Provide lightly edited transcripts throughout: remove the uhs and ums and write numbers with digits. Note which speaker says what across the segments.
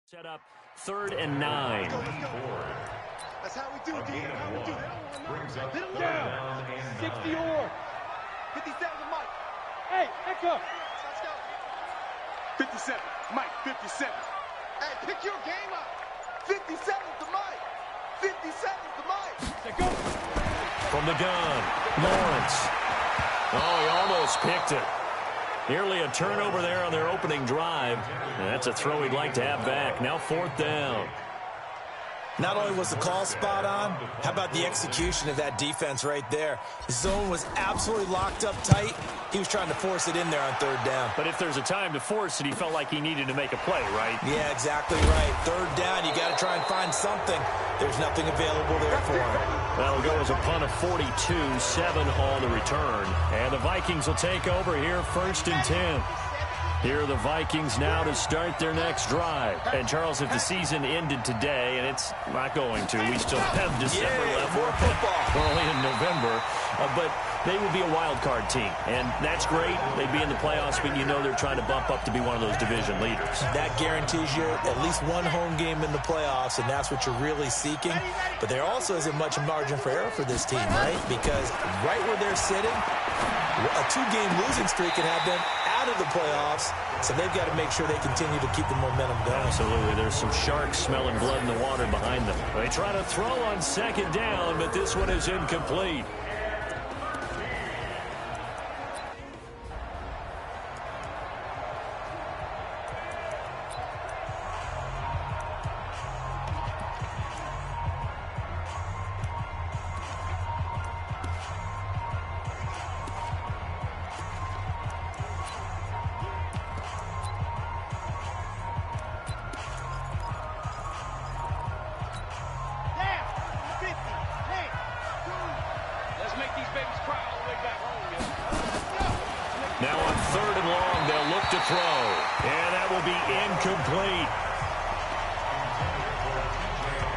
Speaker 1: Set up 3rd and 9.
Speaker 2: That's how we do it, Dean. How we do that.
Speaker 3: Hit him down. 60 or.
Speaker 2: 57 to Mike.
Speaker 3: Hey, echo.
Speaker 2: Let's go.
Speaker 3: 57. Mike, 57.
Speaker 2: Hey, pick your game up. 57 to Mike. 57 to Mike.
Speaker 3: Say go.
Speaker 1: From the gun, Lawrence. Oh, he almost picked it. Nearly a turnover there on their opening drive. And that's a throw he'd like to have back. Now 4th down.
Speaker 4: Not only was the call spot on, how about the execution of that defense right there? The zone was absolutely locked up tight. He was trying to force it in there on 3rd down.
Speaker 1: But if there's a time to force it, he felt like he needed to make a play, right?
Speaker 4: Yeah, exactly right. 3rd down, you got to try and find something. There's nothing available there for him.
Speaker 1: That'll go as a punt of 42, 7 on the return. And the Vikings will take over here, 1st and 10. Here are the Vikings now to start their next drive. And, Charles, if the season ended today, and it's not going to, we still have December left.
Speaker 4: More football.
Speaker 1: Early in November. But they would be a wild card team. And that's great. They'd be in the playoffs, but you know they're trying to bump up to be one of those division leaders.
Speaker 4: That guarantees you at least one home game in the playoffs, and that's what you're really seeking. But there also isn't much margin for error for this team, right? Because right where they're sitting, a 2-game losing streak can have them out of the playoffs, so they've got to make sure they continue to keep the momentum going.
Speaker 1: Absolutely. There's some sharks smelling blood in the water behind them. They try to throw on 2nd down, but this one is incomplete. Now on 3rd and long, they'll look to throw. And that will be incomplete.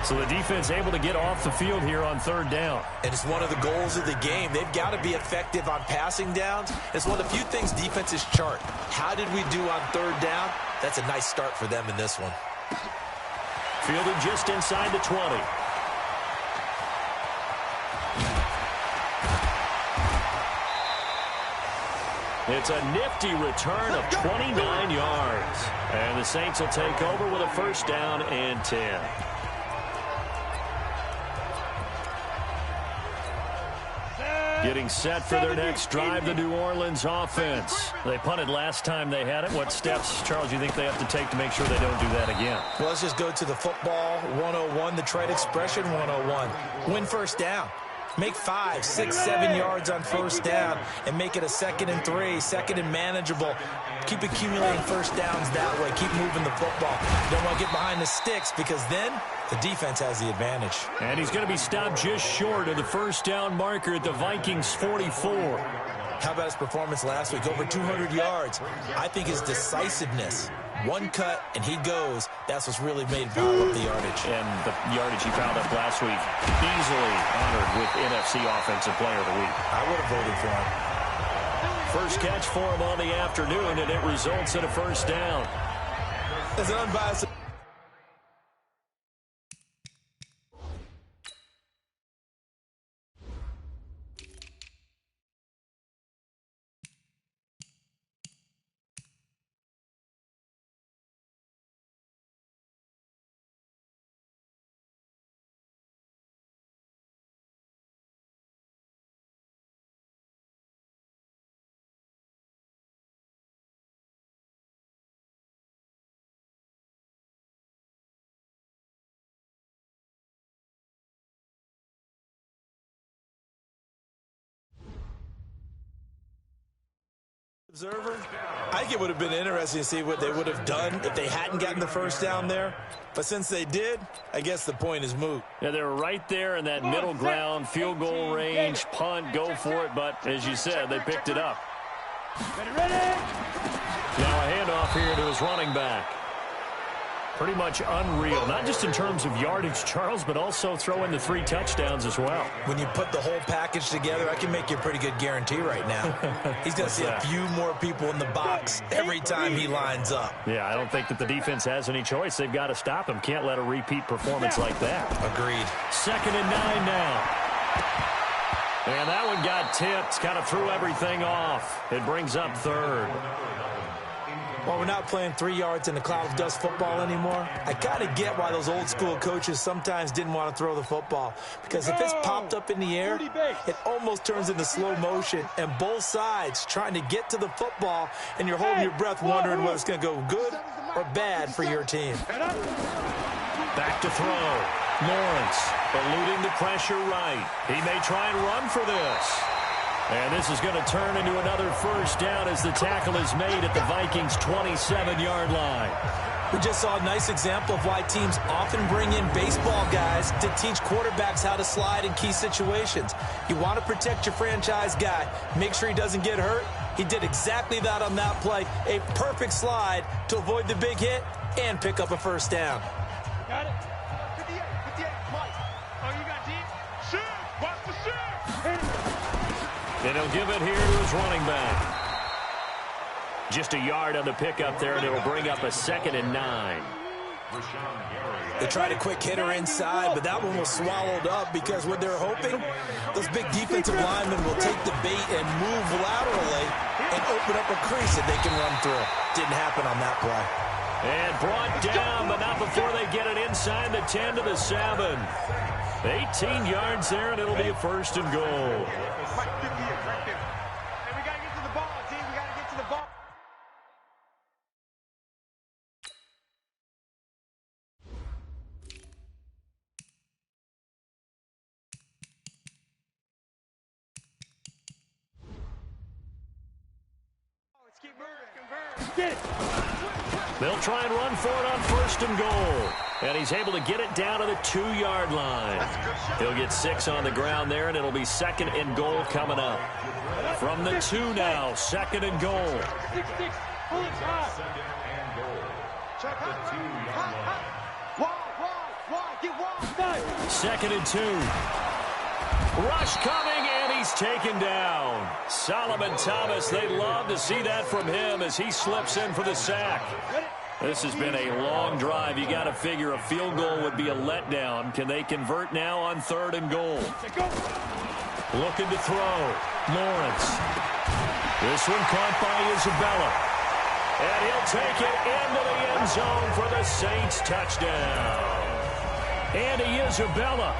Speaker 1: So the defense able to get off the field here on 3rd down.
Speaker 4: And it's one of the goals of the game. They've got to be effective on passing downs. It's one of the few things defenses chart. How did we do on 3rd down? That's a nice start for them in this one.
Speaker 1: Fielded just inside the 20. It's a nifty return of 29 yards. And the Saints will take over with a 1st down and 10. Getting set for their next drive, the New Orleans offense. They punted last time they had it. What steps, Charles, do you think they have to take to make sure they don't do that again?
Speaker 4: Well, let's just go to the football 101, the trade expression 101. Win 1st down. Make 5, 6, 7 yards on 1st down and make it a 2nd and 3, 2nd and manageable. Keep accumulating 1st downs that way. Keep moving the football. You don't want to get behind the sticks because then the defense has the advantage.
Speaker 1: And he's going to be stopped just short of the 1st down marker at the Vikings 44.
Speaker 4: How about his performance last week? Over 200 yards. I think his decisiveness. One cut, and he goes. That's what's really made him pile up the yardage.
Speaker 1: And the yardage he piled up last week, easily honored with NFC Offensive Player of the Week.
Speaker 4: I would have voted for him.
Speaker 1: First catch for him on the afternoon, and it results in a 1st down.
Speaker 4: As an unbiased... observer, I think it would have been interesting to see what they would have done if they hadn't gotten the 1st down there. But since they did, I guess the point is moot.
Speaker 1: Yeah, they were right there in that middle ground, field goal range, punt, go for it. But as you said, they picked it up.
Speaker 3: Ready?
Speaker 1: Now a handoff here to his running back. Pretty much unreal, not just in terms of yardage, Charles, but also throw in the 3 touchdowns as well.
Speaker 4: When you put the whole package together, I can make you a pretty good guarantee right now. He's going to see a few more people in the box every time he lines up.
Speaker 1: Yeah, I don't think that the defense has any choice. They've got to stop him. Can't let a repeat performance like that.
Speaker 4: Agreed.
Speaker 1: 2nd and 9 now. And that one got tipped, kind of threw everything off. It brings up 3rd.
Speaker 4: Well, we're not playing 3 yards in the cloud of dust football anymore. I kind of get why those old school coaches sometimes didn't want to throw the football. Because if it's popped up in the air, it almost turns into slow motion. And both sides trying to get to the football, and you're holding your breath wondering whether it's going to go good or bad for your team.
Speaker 1: Back to throw. Lawrence eluding the pressure right. He may try and run for this. And this is going to turn into another first down as the tackle is made at the Vikings' 27-yard line.
Speaker 4: We just saw a nice example of why teams often bring in baseball guys to teach quarterbacks how to slide in key situations. You want to protect your franchise guy. Make sure he doesn't get hurt. He did exactly that on that play. A perfect slide to avoid the big hit and pick up a first down.
Speaker 3: Got it. 58, Mike. Oh, you got deep? Shoot! Watch the shoot!
Speaker 1: And he'll give it here to his running back. Just a yard on the pickup there, and it'll bring up a 2nd and 9.
Speaker 4: They tried a quick hitter inside, but that one was swallowed up because what they're hoping, those big defensive linemen will take the bait and move laterally and open up a crease that they can run through. Didn't happen on that play.
Speaker 1: And brought down, but not before they get it inside the 10 to the 7. 18 yards there, and it'll be a 1st and goal.
Speaker 3: Hey, we got to get to the ball, team. We got to get to the ball. Let's keep moving. Get it.
Speaker 1: They'll try and run for it on 1st and goal. And he's able to get it down to the 2-yard line. He'll get 6 on the ground there, and it'll be 2nd and goal coming up. From the 2 now, 2nd and goal.
Speaker 3: 6-6. Pull it high.
Speaker 2: Wide.
Speaker 1: 2nd and 2. Rush coming, and he's taken down. Solomon Thomas, they love to see that from him as he slips in for the sack. This has been a long drive. You got to figure a field goal would be a letdown. Can they convert now on 3rd and goal? Looking to throw. Lawrence. This one caught by Isabella. And he'll take it into the end zone for the Saints touchdown. Andy Isabella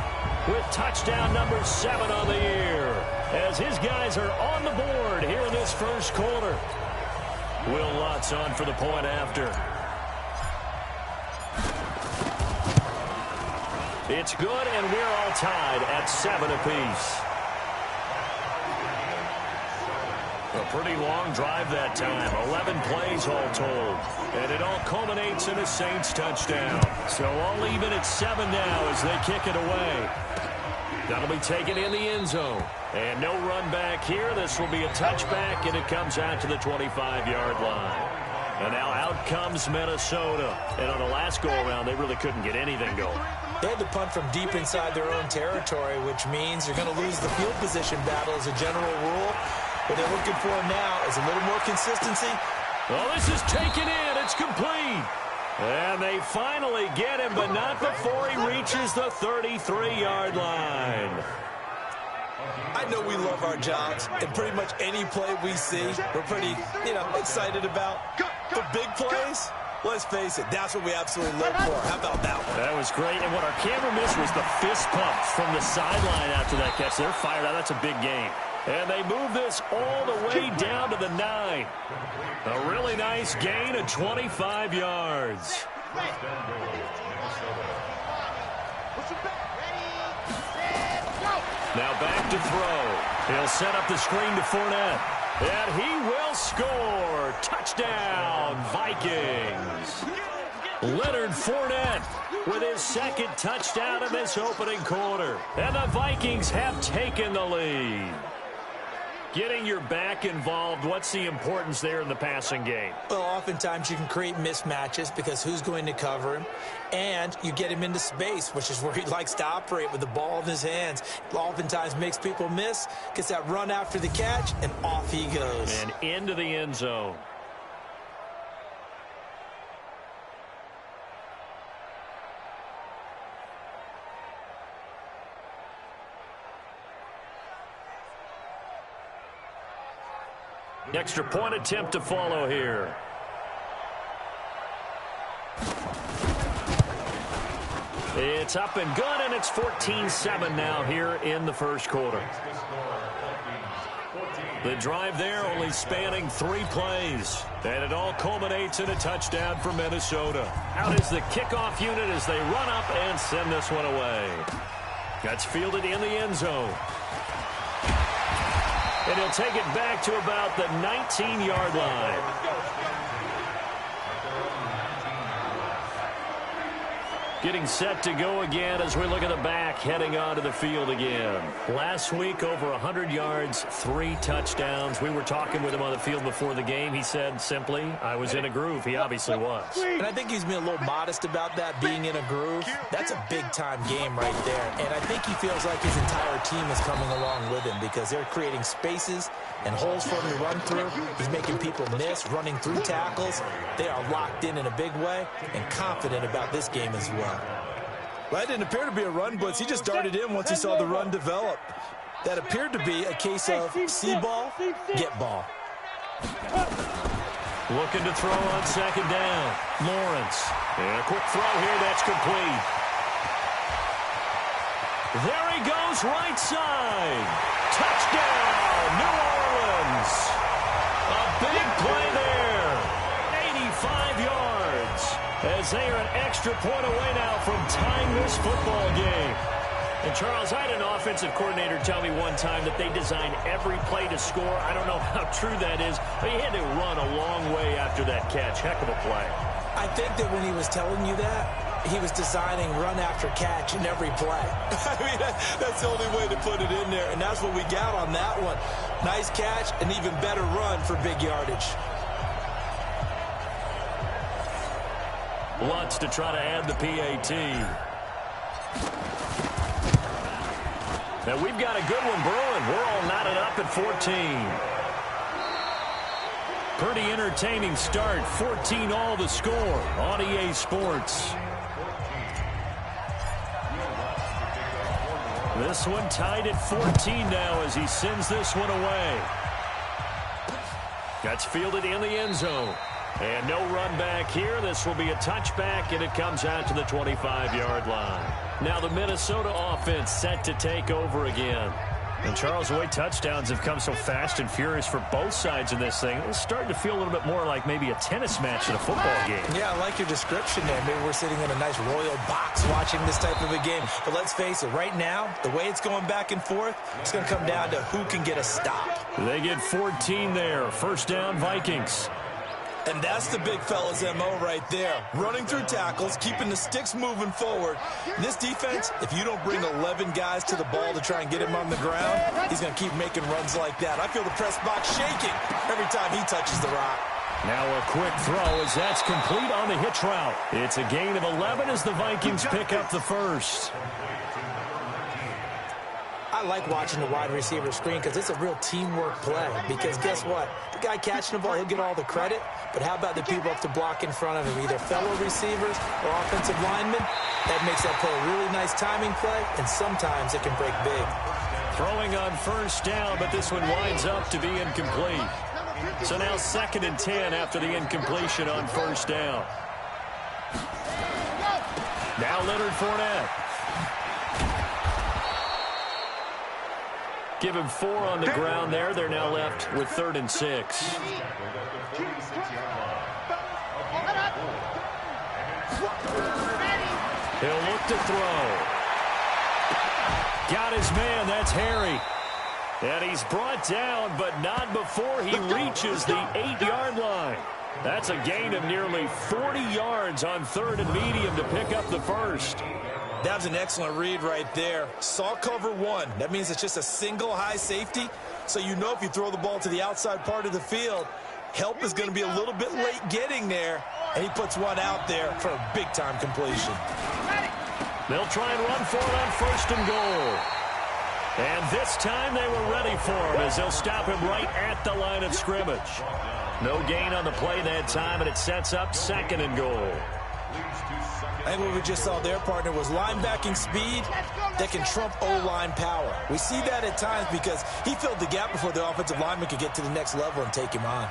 Speaker 1: with touchdown number 7 on the year as his guys are on the board here in this first quarter. Will Lutz on for the point after. It's good, and we're all tied at 7 apiece. A pretty long drive that time. 11 plays all told. And it all culminates in a Saints touchdown. So all even at 7 now as they kick it away. That'll be taken in the end zone. And no run back here. This will be a touchback, and it comes out to the 25-yard line. And now out comes Minnesota. And on the last go-around, they really couldn't get anything going.
Speaker 4: They had to punt from deep inside their own territory, which means they're going to lose the field position battle as a general rule. What they're looking for now is a little more consistency.
Speaker 1: Well, this is taken in. It's complete. And they finally get him, but not before he reaches the 33-yard line.
Speaker 4: I know we love our jobs, and pretty much any play we see, we're pretty, excited about. The big plays, let's face it, that's what we absolutely live for. How about that one?
Speaker 1: That was great, and what our camera missed was the fist pumps from the sideline after that catch. They're fired out. That's a big game. And they move this all the way down to the 9. A really nice gain of 25 yards. Now back to throw. He'll set up the screen to Fournette. And he will score. Touchdown, Vikings. Leonard Fournette with his 2nd touchdown in this opening quarter. And the Vikings have taken the lead. Getting your back involved, what's the importance there in the passing game?
Speaker 4: Well, oftentimes you can create mismatches because who's going to cover him? And you get him into space, which is where he likes to operate with the ball in his hands. Oftentimes makes people miss, gets that run after the catch, and off he goes.
Speaker 1: And into the end zone. Extra point attempt to follow here. It's up and good, and it's 14-7 now here in the first quarter. The drive there only spanning 3 plays, and it all culminates in a touchdown for Minnesota. Out is the kickoff unit as they run up and send this one away. That's fielded in the end zone. And he'll take it back to about the 19-yard line. Getting set to go again as we look at the back, heading onto the field again. Last week, over 100 yards, 3 touchdowns. We were talking with him on the field before the game. He said simply, I was in a groove. He obviously was.
Speaker 4: And I think he's been a little modest about that, being in a groove. That's a big-time game right there. And I think he feels like his entire team is coming along with him because they're creating spaces and holes for him to run through. He's making people miss, running through tackles. They are locked in a big way and confident about this game as well.
Speaker 5: Well, that didn't appear to be a run blitz. He just darted in once he saw the run develop. That appeared to be a case of see ball, get ball.
Speaker 1: Looking to throw on second down. Lawrence. And a quick throw here. That's complete. There he goes, right side. Touchdown, New Orleans. A big play there. 85 yards. As they are an extra point away now from tying this football game. And, Charles, I had an offensive coordinator tell me one time that they design every play to score. I don't know how true that is, but he had to run a long way after that catch. Heck of a play.
Speaker 4: I think that when he was telling you that, he was designing run after catch in every play.
Speaker 5: I mean, that's the only way to put it in there, and that's what we got on that one. Nice catch, an even better run for big yardage.
Speaker 1: Wants to try to add the PAT. Now we've got a good one brewing. We're all knotted up at 14. Pretty entertaining start. 14 all the score on EA Sports. This one tied at 14 now as he sends this one away. That's fielded in the end zone. And no run back here. This will be a touchback, and it comes out to the 25-yard line. Now the Minnesota offense set to take over again. And, Charles, the way touchdowns have come so fast and furious for both sides in this thing, it's starting to feel a little bit more like maybe a tennis match in a football game.
Speaker 4: Yeah, I like your description there. Maybe we're sitting in a nice royal box watching this type of a game. But let's face it, right now, the way it's going back and forth, it's going to come down to who can get a stop.
Speaker 1: They get 14 there. First down, Vikings.
Speaker 5: And that's the big fella's MO right there. Running through tackles, keeping the sticks moving forward. This defense, if you don't bring 11 guys to the ball to try and get him on the ground, he's going to keep making runs like that. I feel the press box shaking every time he touches the rock.
Speaker 1: Now a quick throw as that's complete on the hitch route. It's a gain of 11 as the Vikings pick up the first.
Speaker 4: I like watching the wide receiver screen because it's a real teamwork play. Because guess what? The guy catching the ball, he'll get all the credit. But how about the people up to block in front of him, either fellow receivers or offensive linemen? That makes that play a really nice timing play, and sometimes it can break big.
Speaker 1: Throwing on first down, but this one winds up to be incomplete. So now 2nd and 10 after the incompletion on first down. Now Leonard Fournette. Give him 4 on the ground there. They're now left with 3rd and 6. He'll look to throw. Got his man. That's Harry. And he's brought down, but not before he reaches the 8-yard line. That's a gain of nearly 40 yards on 3rd and medium to pick up the first.
Speaker 4: That was an excellent read right there. Saw cover one. That means it's just a single high safety. So you know if you throw the ball to the outside part of the field, help is going to be a little bit late getting there. And he puts one out there for a big-time completion.
Speaker 1: They'll try and run for it on 1st and goal. And this time they were ready for him as they'll stop him right at the line of scrimmage. No gain on the play that time, and it sets up 2nd and goal.
Speaker 4: I think what we just saw there, partner, was linebacking speed that can trump O-line power. We see that at times because he filled the gap before the offensive lineman could get to the next level and take him on.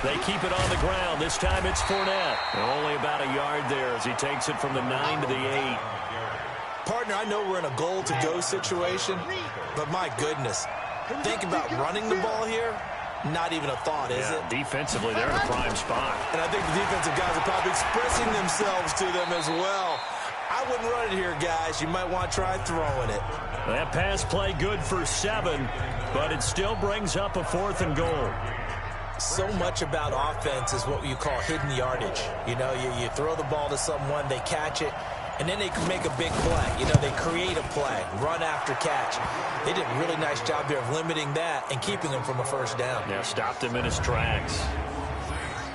Speaker 1: They keep it on the ground. This time it's Fournette. Only about a yard there as he takes it from the 9 to the 8.
Speaker 4: Partner, I know we're in a goal-to-go situation, but my goodness, think about running the ball here. Not even a thought, is it?
Speaker 1: Defensively, they're in a prime spot.
Speaker 4: And I think the defensive guys are probably expressing themselves to them as well. I wouldn't run it here, guys. You might want to try throwing it.
Speaker 1: That pass play good for 7, but it still brings up a 4th and goal.
Speaker 4: So much about offense is what you call hidden yardage. You know, you throw the ball to someone, they catch it, and then they can make a big play. You know, they create a play, run after catch. They did a really nice job there of limiting that and keeping him from a 1st down.
Speaker 1: Yeah, stopped him in his tracks.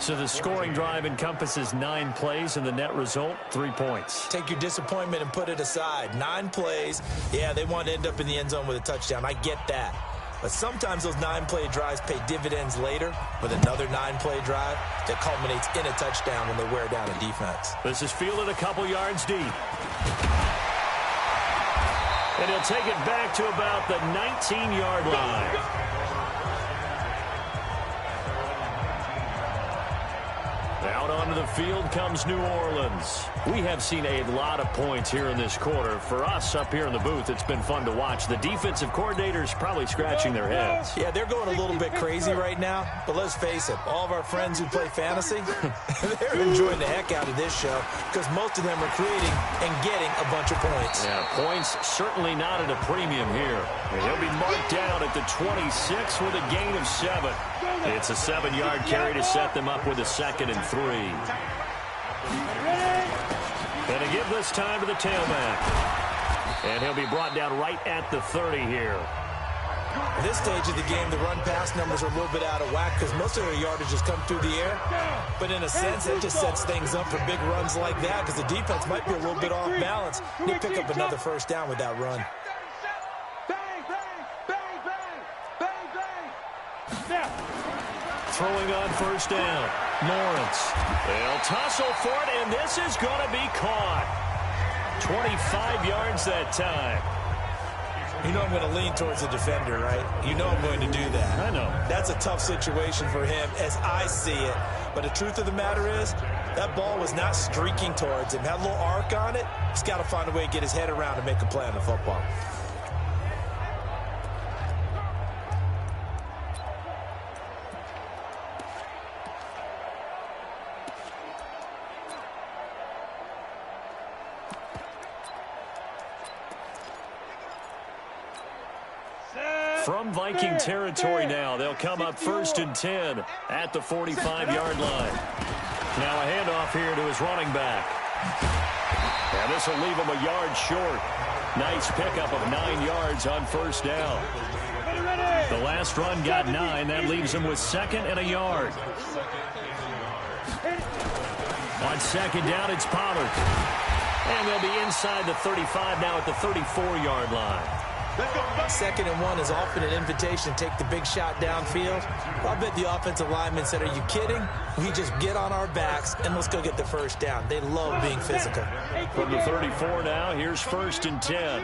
Speaker 1: So the scoring drive encompasses 9 plays, and the net result, 3 points.
Speaker 4: Take your disappointment and put it aside. 9 plays. Yeah, they want to end up in the end zone with a touchdown. I get that. But sometimes those 9-play drives pay dividends later with another 9-play drive that culminates in a touchdown when they wear down a defense.
Speaker 1: This is fielded a couple yards deep. And he'll take it back to about the 19-yard line. Out onto the field comes New Orleans. We have seen a lot of points here in this quarter. For us up here in the booth, it's been fun to watch. The defensive coordinators probably scratching their heads.
Speaker 4: Yeah, they're going a little bit crazy right now. But let's face it, all of our friends who play fantasy, they're enjoying the heck out of this show because most of them are creating and getting a bunch of points.
Speaker 1: Yeah, points certainly not at a premium here. And he'll be marked down at the 26 with a gain of 7. It's a 7-yard carry to set them up with a 2nd and 3. And to give this time to the tailback. And he'll be brought down right at the 30 here.
Speaker 4: At this stage of the game, the run-pass numbers are a little bit out of whack because most of their yardage has come through the air. But in a sense, it just sets things up for big runs like that because the defense might be a little bit off balance. They pick up another 1st down with that run.
Speaker 1: Throwing on 1st down. Lawrence. They'll tussle for it, and this is going to be caught. 25 yards that time.
Speaker 4: You know I'm going to lean towards the defender, right? You know I'm going to do that.
Speaker 1: I know.
Speaker 4: That's a tough situation for him as I see it. But the truth of the matter is, that ball was not streaking towards him. Had a little arc on it. He's got to find a way to get his head around and make a play on the football.
Speaker 1: From Viking territory now, they'll come up 1st and 10 at the 45-yard line. Now a handoff here to his running back. And this will leave him a yard short. Nice pickup of 9 yards on 1st down. The last run got 9. That leaves him with 2nd and a yard. On 2nd down, it's Pollard. And they'll be inside the 35 now at the 34-yard line.
Speaker 4: 2nd and 1 is often an invitation to take the big shot downfield. I bet the offensive linemen said, are you kidding? We just get on our backs and let's go get the 1st down. They love being physical.
Speaker 1: From the 34 now, here's 1st and 10.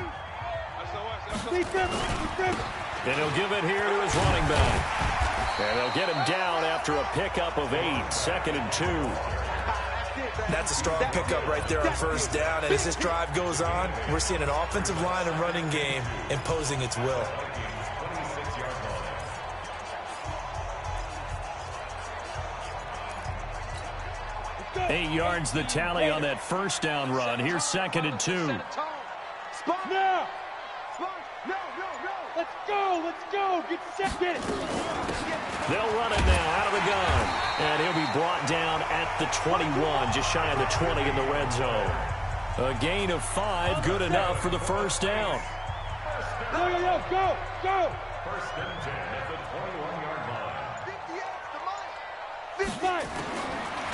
Speaker 1: And he'll give it here to his running back. And they'll get him down after a pickup of 8, 2nd and 2.
Speaker 4: That's a strong pickup right there on 1st down. And as this drive goes on, we're seeing an offensive line and running game imposing its will.
Speaker 1: Eight yards the tally on that 1st down run. Here's 2nd and 2.
Speaker 3: No! Let's go! Get set, get it!
Speaker 1: They'll run it now out of the gun. And he'll be brought down at the 21, just shy of the 20 in the red zone. A gain of 5, good enough for the first down.
Speaker 3: Go, go, go!
Speaker 6: First and 10 at the 21-yard line.
Speaker 3: 58,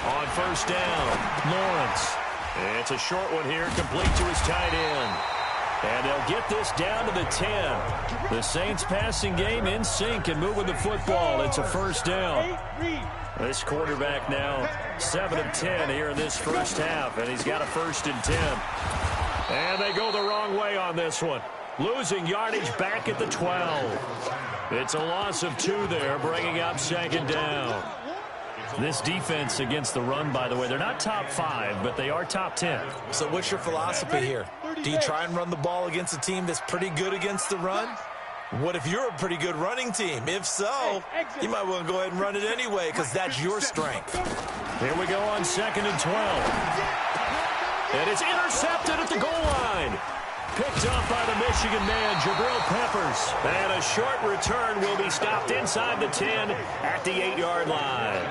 Speaker 1: On first down, Lawrence. It's a short one here, complete to his tight end. And they'll get this down to the 10. The Saints passing game in sync and moving the football. It's a first down. This quarterback now 7 of 10 here in this first half, and he's got a first and 10. And they go the wrong way on this one. Losing yardage back at the 12. It's a loss of 2 there, bringing up second down. This defense against the run, by the way, they're not top 5, but they are top 10.
Speaker 4: So what's your philosophy here? Do you try and run the ball against a team that's pretty good against the run? What if you're a pretty good running team? If so, you might want to go ahead and run it anyway because that's your strength.
Speaker 1: Here we go on second and 12. And it's intercepted at the goal line. Picked up by the Michigan man, Jabril Peppers. And a short return will be stopped inside the 10 at the 8-yard line.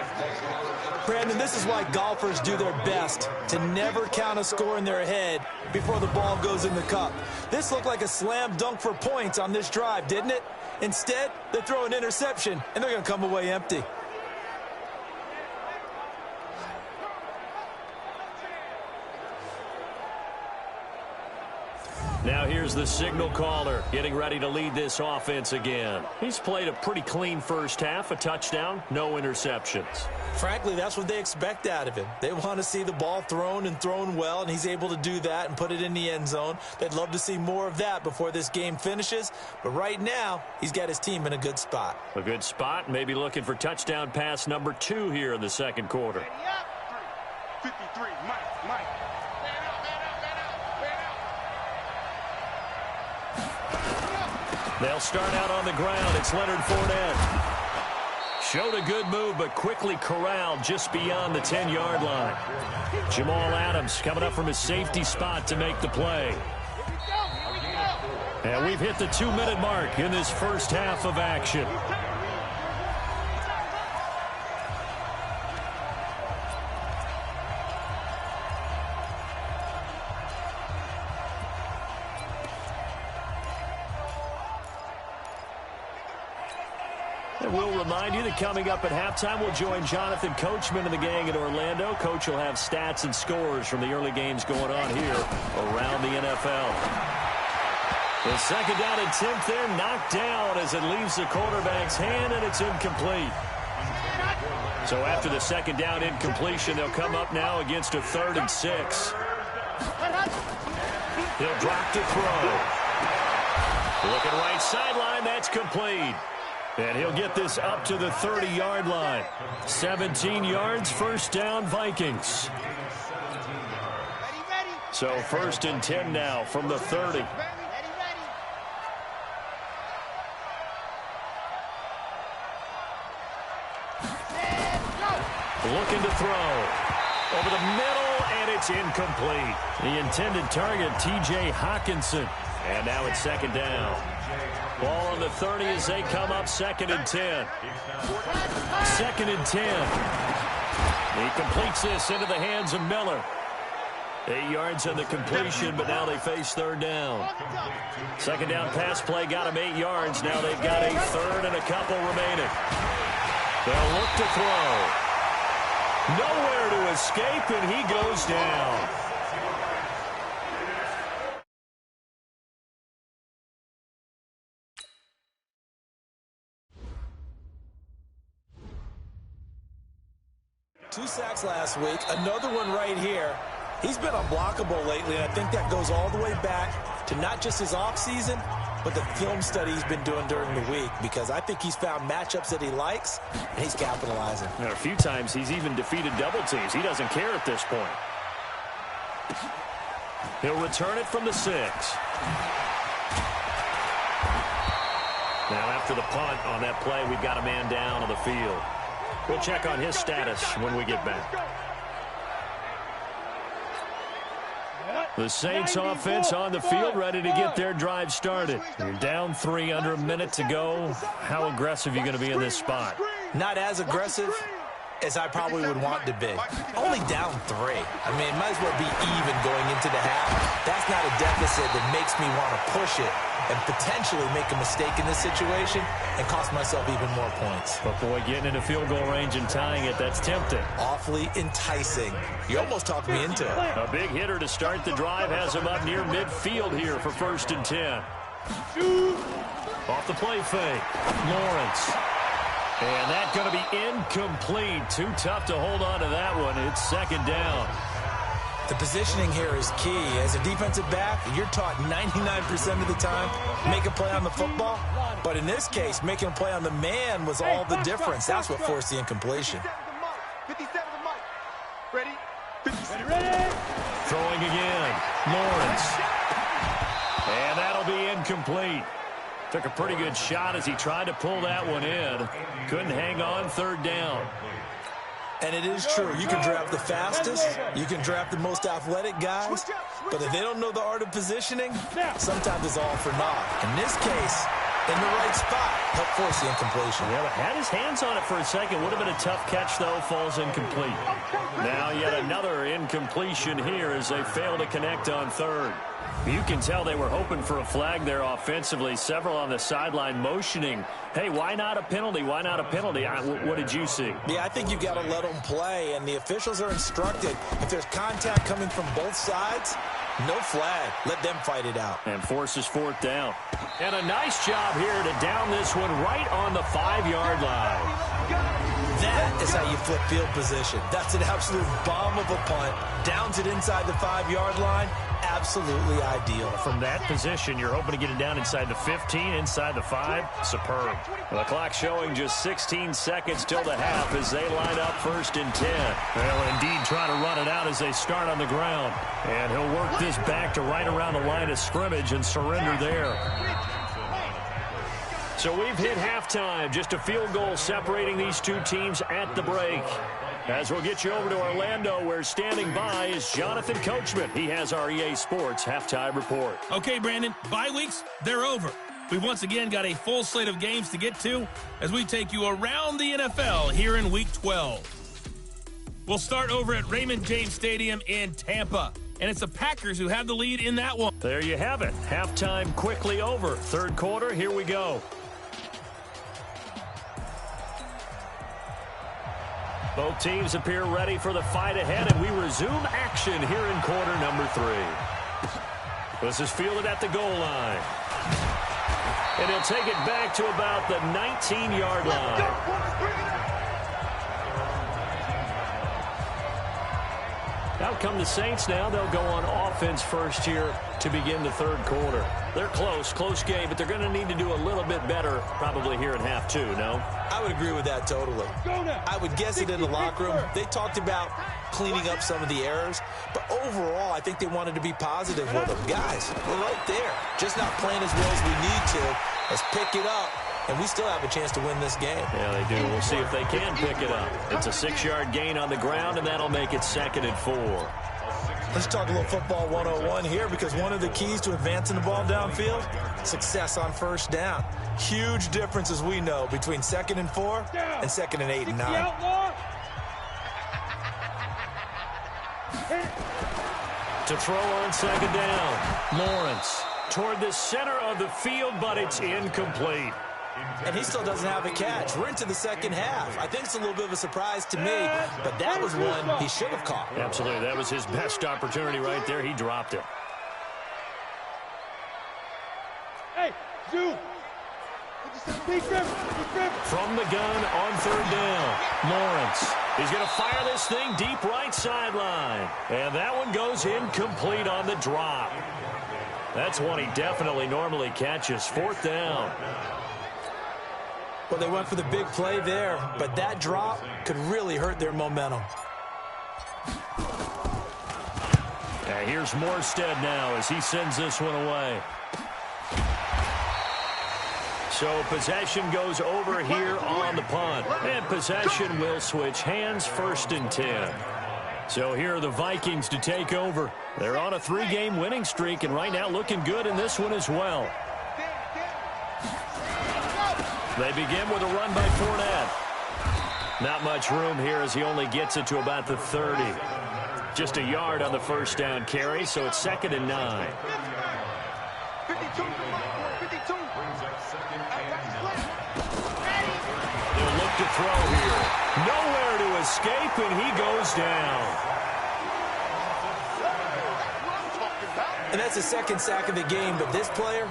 Speaker 4: Brandon, this is why golfers do their best to never count a score in their head before the ball goes in the cup. This looked like a slam dunk for points on this drive, didn't it? Instead, they throw an interception, and they're going to come away empty.
Speaker 1: Now here's the signal caller getting ready to lead this offense again. He's played a pretty clean first half, a touchdown, no interceptions.
Speaker 4: Frankly, that's what they expect out of him. They want to see the ball thrown and thrown well, and he's able to do that and put it in the end zone. They'd love to see more of that before this game finishes, but right now, he's got his team in a good spot.
Speaker 1: A good spot, maybe looking for touchdown pass number 2 here in the second quarter.
Speaker 3: 53, Mike.
Speaker 1: They'll start out on the ground. It's Leonard Fournette. Showed a good move, but quickly corralled just beyond the 10-yard line. Jamal Adams coming up from his safety spot to make the play. And we've hit the 2-minute mark in this first half of action. And we'll remind you that coming up at halftime, we'll join Jonathan Coachman and the gang in Orlando. Coach will have stats and scores from the early games going on here around the NFL. The second down and 10th there, knocked down as it leaves the quarterback's hand, and it's incomplete. So after the second down incompletion, they'll come up now against a 3rd and 6. He'll drop to throw. Looking right sideline, that's complete. And he'll get this up to the 30-yard line. 17 yards, first down, Vikings. So 1st and 10 now from the 30. Looking to throw. Over the middle, and it's incomplete. The intended target, T.J. Hawkinson. And now it's second down. Ball on the 30 as they come up 2nd and 10. 2nd and 10. He completes this into the hands of Miller. 8 yards on the completion, but now they face 3rd down. Second down pass play got him 8 yards. Now they've got a 3rd and a couple remaining. They'll look to throw. Nowhere to escape, and he goes down.
Speaker 4: Two sacks last week, another one right here. He's been unblockable lately, and I think that goes all the way back to not just his offseason, but the film study he's been doing during the week, because I think he's found matchups that he likes, and he's capitalizing.
Speaker 1: And a few times he's even defeated double teams. He doesn't care at this point. He'll return it from the 6. Now after the punt on that play, we've got a man down on the field. We'll check on his status when we get back. The Saints offense on the field, ready to get their drive started. You're down 3, under a minute to go. How aggressive are you going to be in this spot?
Speaker 4: Not as aggressive, as I probably would want to be. Only down 3. I mean, it might as well be even going into the half. That's not a deficit that makes me want to push it and potentially make a mistake in this situation and cost myself even more points.
Speaker 1: But, boy, getting into field goal range and tying it, that's tempting.
Speaker 4: Awfully enticing. You almost talked me into it.
Speaker 1: A big hitter to start the drive has him up near midfield here for 1st and 10. Off the play fake. Lawrence. And that's going to be incomplete. Too tough to hold on to that one. It's 2nd down.
Speaker 4: The positioning here is key. As a defensive back, you're taught 99% of the time, make a play on the football. But in this case, making a play on the man was all the difference. That's what forced the incompletion.
Speaker 2: 57 to Mike. Ready?
Speaker 3: Ready?
Speaker 1: Throwing again. Lawrence. And that'll be incomplete. Took a pretty good shot as he tried to pull that one in. Couldn't hang on. 3rd down.
Speaker 4: And it is true. You can draft the fastest. You can draft the most athletic guys. But if they don't know the art of positioning, sometimes it's all for naught. In this case, in the right spot, helped force the incompletion.
Speaker 1: Yeah, but had his hands on it for a second. Would have been a tough catch, though. Falls incomplete. Now yet another incompletion here as they fail to connect on 3rd. You can tell they were hoping for a flag there offensively. Several on the sideline motioning. Hey, why not a penalty? Why not a penalty? What did you see?
Speaker 4: Yeah, I think you've got to let them play, and the officials are instructed. If there's contact coming from both sides, no flag. Let them fight it out.
Speaker 1: And forces 4th down. And a nice job here to down this one right on the 5-yard line.
Speaker 4: That is how you flip field position. That's an absolute bomb of a punt. Downs it inside the 5-yard line. Absolutely ideal.
Speaker 1: From that position, you're hoping to get it down inside the 15, inside the 5. Superb. The clock showing just 16 seconds till the half as they line up 1st and 10. They'll indeed try to run it out as they start on the ground. And he'll work this back to right around the line of scrimmage and surrender there. So we've hit halftime. Just a field goal separating these two teams at the break. As we'll get you over to Orlando, where standing by is Jonathan Coachman. He has our EA Sports halftime report.
Speaker 7: Okay, Brandon, bye weeks, they're over. We've once again got a full slate of games to get to as we take you around the NFL here in Week 12. We'll start over at Raymond James Stadium in Tampa, and it's the Packers who have the lead in that one.
Speaker 1: There you have it. Halftime quickly over. 3rd quarter, here we go. Both teams appear ready for the fight ahead, and we resume action here in quarter number 3. This is fielded at the goal line. And he'll take it back to about the 19-yard line. Out come the Saints now. They'll go on offense first here to begin the 3rd quarter. They're close game, but they're going to need to do a little bit better probably here in half 2, no?
Speaker 4: I would agree with that totally. I would guess it in the locker room. They talked about cleaning up some of the errors, but overall, I think they wanted to be positive with them. Guys, we're right there. Just not playing as well as we need to. Let's pick it up, and we still have a chance to win this game.
Speaker 1: Yeah, they do. We'll see if they can pick it up. It's a 6-yard gain on the ground, and that'll make it 2nd and 4.
Speaker 4: Let's talk a little football 101 here, because one of the keys to advancing the ball downfield, success on 1st down. Huge difference, as we know, between 2nd and 4 and 2nd and 8 and 9.
Speaker 1: To throw on 2nd down. Lawrence toward the center of the field, but it's incomplete.
Speaker 4: And he still doesn't have a catch. We're into the 2nd half. I think it's a little bit of a surprise to me, but that was one he should have caught.
Speaker 1: Absolutely. That was his best opportunity right there. He dropped it.
Speaker 3: Hey, Zoo.
Speaker 1: From the gun on 3rd down. Lawrence. He's going to fire this thing deep right sideline. And that one goes incomplete on the drop. That's one he definitely normally catches. 4th down.
Speaker 4: Well, they went for the big play there, but that drop could really hurt their momentum.
Speaker 1: And here's Morstead now as he sends this one away. So possession goes over here on the punt. And possession will switch hands. 1st and 10. So here are the Vikings to take over. They're on a 3-game winning streak, and right now looking good in this one as well. They begin with a run by Fournette. Not much room here as he only gets it to about the 30. Just a yard on the first down carry, so it's 2nd and 9.
Speaker 2: 52. 52.
Speaker 1: They'll look to throw here. Nowhere to escape, and he goes down.
Speaker 4: And that's the second sack of the game, but this player,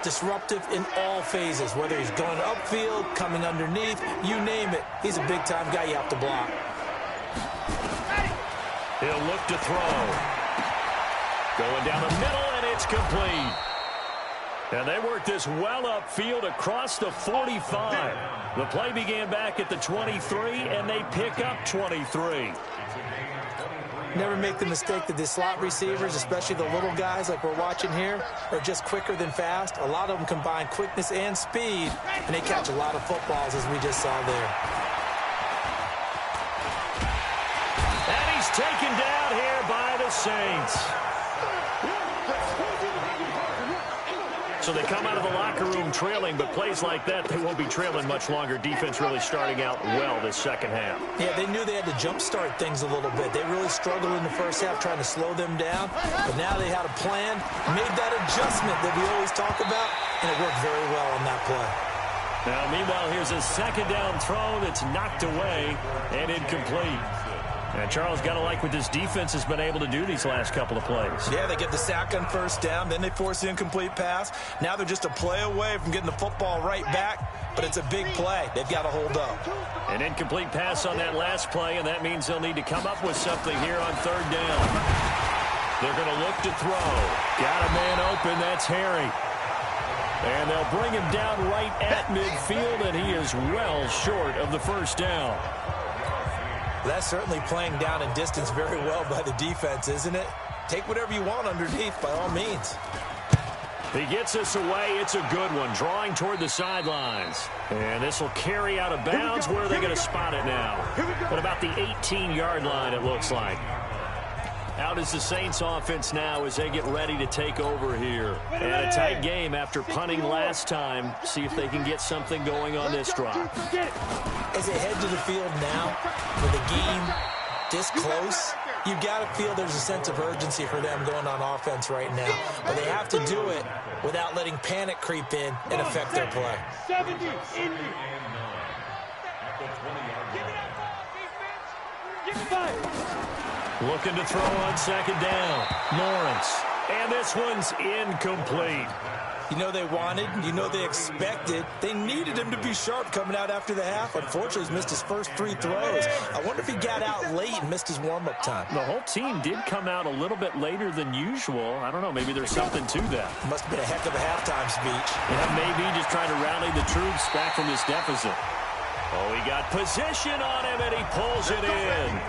Speaker 4: disruptive in all phases, whether he's going upfield, coming underneath, you name it. He's a big-time guy you have to block.
Speaker 1: He'll look to throw. Going down the middle, and it's complete. And they work this well upfield across the 45. The play began back at the 23, and they pick up 23.
Speaker 4: Never make the mistake that the slot receivers, especially the little guys like we're watching here, are just quicker than fast. A lot of them combine quickness and speed, and they catch a lot of footballs, as we just saw there.
Speaker 1: And he's taken down here by the Saints. So they come out of the locker room trailing, but plays like that, they won't be trailing much longer. Defense really starting out well this second half.
Speaker 4: Yeah, they knew they had to jumpstart things a little bit. They really struggled in the first half trying to slow them down, but now they had a plan, made that adjustment that we always talk about, and it worked very well on that play.
Speaker 1: Now, meanwhile, here's a second down throw that's knocked away and incomplete. And Charles, got to like what this defense has been able to do these last couple of plays.
Speaker 5: Yeah, they get the sack on first down, then they force the incomplete pass. Now they're just a play away from getting the football right back, but it's a big play. They've got to hold up.
Speaker 1: An incomplete pass on that last play, and that means they'll need to come up with something here on third down. They're going to look to throw. Got a man open. That's Harry. And they'll bring him down right at midfield, and he is well short of the first down.
Speaker 4: That's certainly playing down in distance very well by the defense, isn't it? Take whatever you want underneath, by all means.
Speaker 1: He gets us away. It's a good one, drawing toward the sidelines. And this will carry out of bounds. Where are they going to spot it now? At about the 18-yard line, it looks like. Out is the Saints offense now as they get ready to take over here. And a tight game after punting last time. See if they can get something going on this drive.
Speaker 4: As they head to the field now, with a game this close, you've got to feel there's a sense of urgency for them going on offense right now. But they have to do it without letting panic creep in and affect their play.
Speaker 3: 70 in.
Speaker 1: Looking to throw on second down. Lawrence. And this one's incomplete.
Speaker 4: You know they wanted, you know they expected. They needed him to be sharp coming out after the half. Unfortunately, he's missed his first 3 throws. I wonder if he got out late and missed his warm-up time.
Speaker 1: The whole team did come out a little bit later than usual. I don't know, maybe there's something to that.
Speaker 4: Must have been a heck of a halftime speech.
Speaker 1: Yeah, maybe just trying to rally the troops back from this deficit. Oh, he got position on him, and he pulls it in.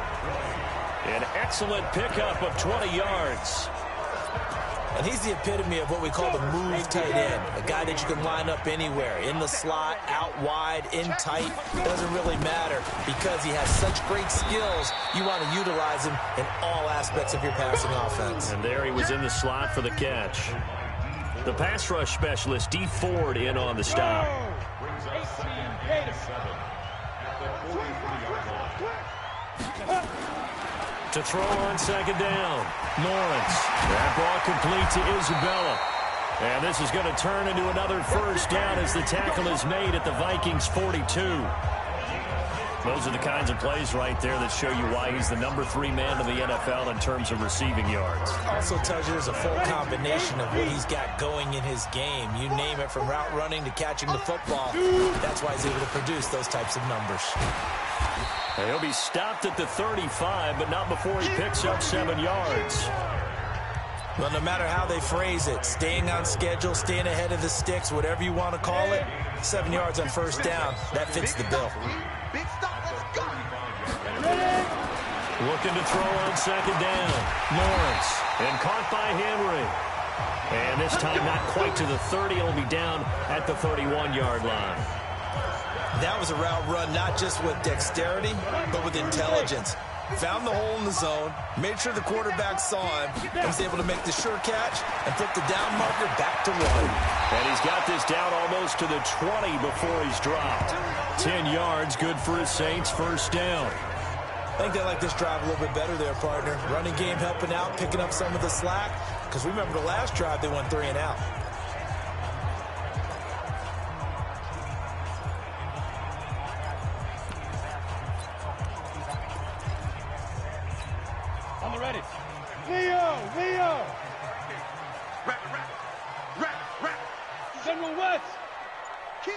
Speaker 1: An excellent pickup of 20 yards.
Speaker 4: And he's the epitome of what we call the move tight end. A guy that you can line up anywhere. In the slot, out wide, in tight. Doesn't really matter because he has such great skills. You want to utilize him in all aspects of your passing offense.
Speaker 1: And there he was in the slot for the catch. The pass rush specialist, D. Ford, in on the stop. To throw on second down. Lawrence. That ball complete to Isabella. And this is going to turn into another first down as the tackle is made at the Vikings 42. Those are the kinds of plays right there that show you why he's the number 3 man in the NFL in terms of receiving yards.
Speaker 4: Also tells you there's a full combination of what he's got going in his game. You name it, from route running to catching the football. That's why he's able to produce those types of numbers.
Speaker 1: He'll be stopped at the 35, but not before he picks up 7 yards.
Speaker 4: Well, no matter how they phrase it, staying on schedule, staying ahead of the sticks, whatever you want to call it, 7 yards on first down, that fits the bill.
Speaker 1: Looking to throw on second down. Lawrence, and caught by Henry. And this time not quite to the 30. It'll be down at the 31-yard line.
Speaker 4: That was a route run not just with dexterity, but with intelligence.
Speaker 5: found the hole in the zone, made sure the quarterback saw him, and was able to make the sure catch and put the down marker back to 1.
Speaker 1: And he's got this down almost to the 20 before he's dropped. 10 yards, good for his Saints, first down.
Speaker 5: I think they like this drive a little bit better there, partner. Running game helping out, picking up some of the slack. Because remember the last drive, they went 3 and out.
Speaker 3: On the ready. Leo! Rack. General West.
Speaker 2: Kill.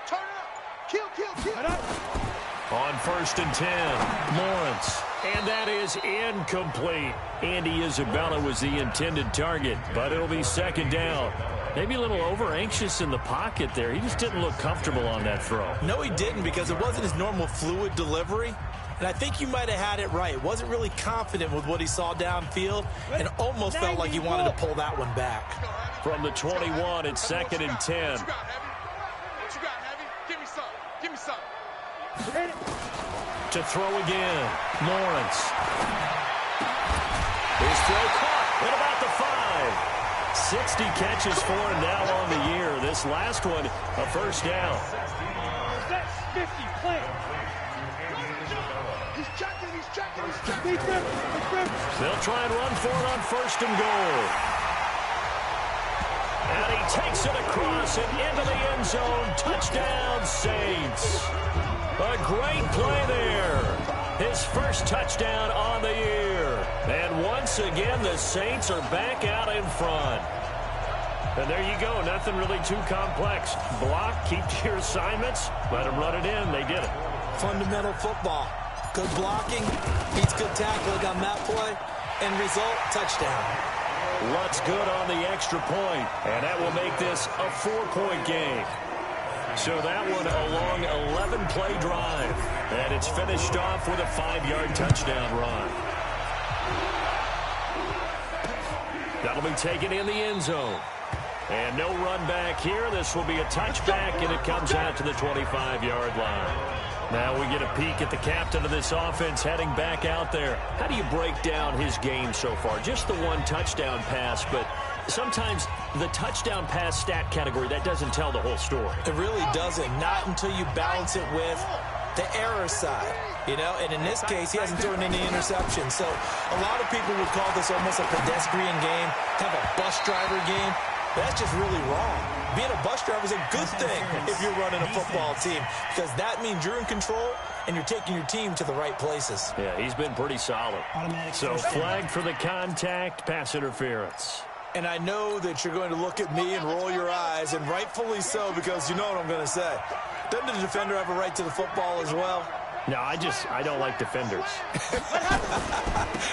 Speaker 2: Turn up. Kill.
Speaker 1: On first and 10, Lawrence. And that is incomplete. Andy Isabella was the intended target, but it'll be second down. Maybe a little over-anxious in the pocket there. He just didn't look comfortable on that throw.
Speaker 5: No, he didn't, because it wasn't his normal fluid delivery. And I think you might have had it right. Wasn't really confident with what he saw downfield and almost felt like he wanted to pull that one back.
Speaker 1: From the 21, it's second and 10.
Speaker 2: What you got, Heavy? Give me some.
Speaker 1: To throw again, Lawrence. His throw caught at about the 5. 60 catches for him now on the year. This last one, a first down.
Speaker 3: That's 50, play.
Speaker 2: He's checking.
Speaker 1: They'll try and run for it on first and goal. And he takes it across and into the end zone. Touchdown, Saints. A great play there. His first touchdown on the year. And once again, the Saints are back out in front. And there you go. Nothing really too complex. Block, keep to your assignments, let them run it in. They did it.
Speaker 5: Fundamental football. Good blocking, beats good tackling on that play, and result, touchdown.
Speaker 1: Lutz good on the extra point, and that will make this a 4-point game. So that one a long 11-play drive, and it's finished off with a 5-yard touchdown run. That'll be taken in the end zone. And no run back here. This will be a touchback, and it comes out to the 25-yard line. Now we get a peek at the captain of this offense heading back out there. How do you break down his game so far? Just the one touchdown pass, but sometimes the touchdown pass stat category, that doesn't tell the whole story.
Speaker 5: It really doesn't, not until you balance it with the error side, you know, and in this case, he hasn't thrown any interceptions. So a lot of people would call this almost a pedestrian game, kind of a bus driver game. That's just really wrong. Being a bus driver is a good thing if you're running a football team, because that means you're in control and you're taking your team to the right places.
Speaker 1: Yeah, he's been pretty solid. So flag for the contact, pass interference.
Speaker 5: And I know that you're going to look at me and roll your eyes, and rightfully so, because you know what I'm going to say. Doesn't the defender have a right to the football as well?
Speaker 1: No, I don't like defenders.